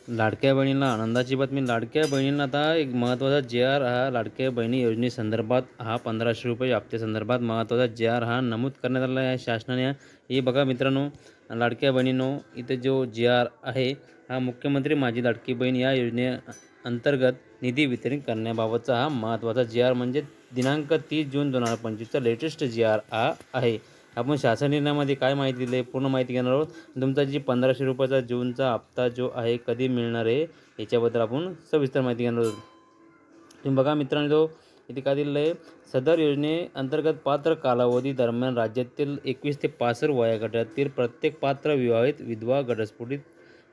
लाडक्या बहिणीला आनंदाची बातमी. लाडक्या बहिणींना आता एक महत्त्वाचा जे-आर हा लाडक्या बहिणी योजनेसंदर्भात हा 1500 रुपये हप्त्यासंदर्भात महत्त्वाचा जे-आर हा नमूद करण्यात आलेला आहे शासनाने. हे बघा मित्रांनो, लाडक्या बहिणींनो, इथे जो जे-आर आहे हा मुख्यमंत्री माझी लाडकी बहीण या योजनेअंतर्गत निधी वितरित करण्याबाबतचा हा महत्त्वाचा जे-आर म्हणजे दिनांक 30 जून 2025चा लेटेस्ट जे-आर हा आहे. आपण शासन निर्णयामध्ये काय माहिती दिली आहे पूर्ण माहिती घेणार आहोत. तुमचा जी 1500 रुपयाचा जूनचा हप्ता जो आहे कधी मिळणार आहे याच्याबद्दल आपण सविस्तर माहिती घेणार आहोत. तुम्ही बघा मित्रांनो, इथे काय दिलेलं आहे, सदर योजनेअंतर्गत पात्र कालावधी दरम्यान राज्यातील 21 ते 65 वयोगटातील प्रत्येक पात्र विवाहित विधवा घटस्फोटित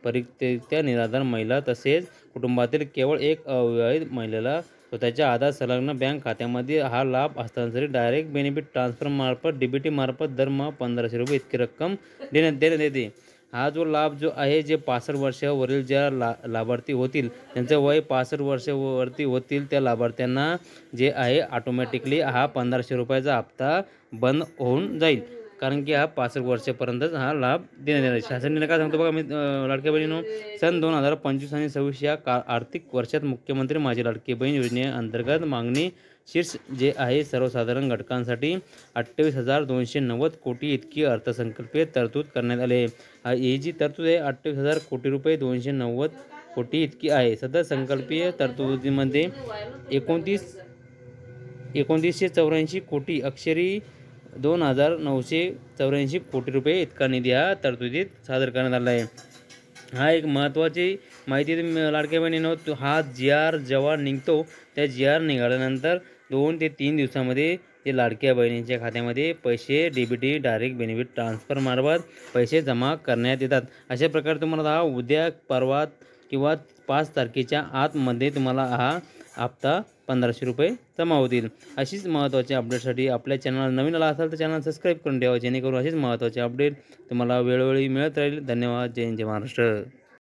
परित्यक्त्या निराधार महिला तसेच कुटुंबातील केवळ एक अविवाहित महिलेला स्वतःच्या आधार संलग्न बँक खात्यामध्ये हा लाभ हस्तांतरित डायरेक्ट बेनिफिट ट्रान्सफर मार्फत डीबीटी मार्फत दरमहा 1500 रुपये इतकी रक्कम देण्यात येते. हा जो लाभ जो आहे जे 65 वर्षावरील ज्या लाभार्थी होतील, त्यांचं वय 65 वर्षावरती होतील त्या लाभार्थ्यांना जे आहे ऑटोमॅटिकली हा 1500 रुपयाचा हप्ता बंद होऊन जाईल. कारण की हा 65 वर्षापर्यंतच हा लाभ देण्यात येणार आहे. शासन निर्णय काय सांगतो बघा मी लाडक्या बहिणींनो, सन 2025 आणि 26 या आर्थिक वर्षात मुख्यमंत्री माझी लाडकी बहीण योजनेअंतर्गत मागणी शीर्ष जे आहे सर्वसाधारण घटकांसाठी 28,290 कोटी इतकी अर्थसंकल्पीय तरतूद करण्यात आली आहे. ही जी तरतूद आहे 28,000 कोटी रुपये 290 कोटी इतकी आहे. सदर संकल्पीय तरतुदीमध्ये 2984 कोटी अक्षरी 2,984 कोटी रुपये इतका निधी हा तरतुदीत सादर करण्यात आला आहे. हा एक महत्त्वाची माहिती लाडक्या बहिणींनो, हा जी-आर जेव्हा निघतो त्या जी-आर निघाल्यानंतर 2 ते 3 दिवसामध्ये ते लाडक्या बहिणींच्या खात्यामध्ये पैसे डीबीटी डायरेक्ट बेनिफिट ट्रान्सफर मार्फत पैसे जमा करण्यात येतात. अशा प्रकारे तुम्हाला हा उद्या परवा किंवा 5 तारखेच्या आतमध्ये तुम्हाला हा हप्ता 1500 रुपये जमा होतील. अशीच महत्त्वाच्या अपडेटसाठी आपल्या चॅनलला नवीन आला असाल तर चॅनल सबस्क्राईब करून ठेवा, जेणेकरून अशीच महत्त्वाचे अपडेट तुम्हाला वेळोवेळी मिळत राहील. धन्यवाद. जय हिंद, जय महाराष्ट्र.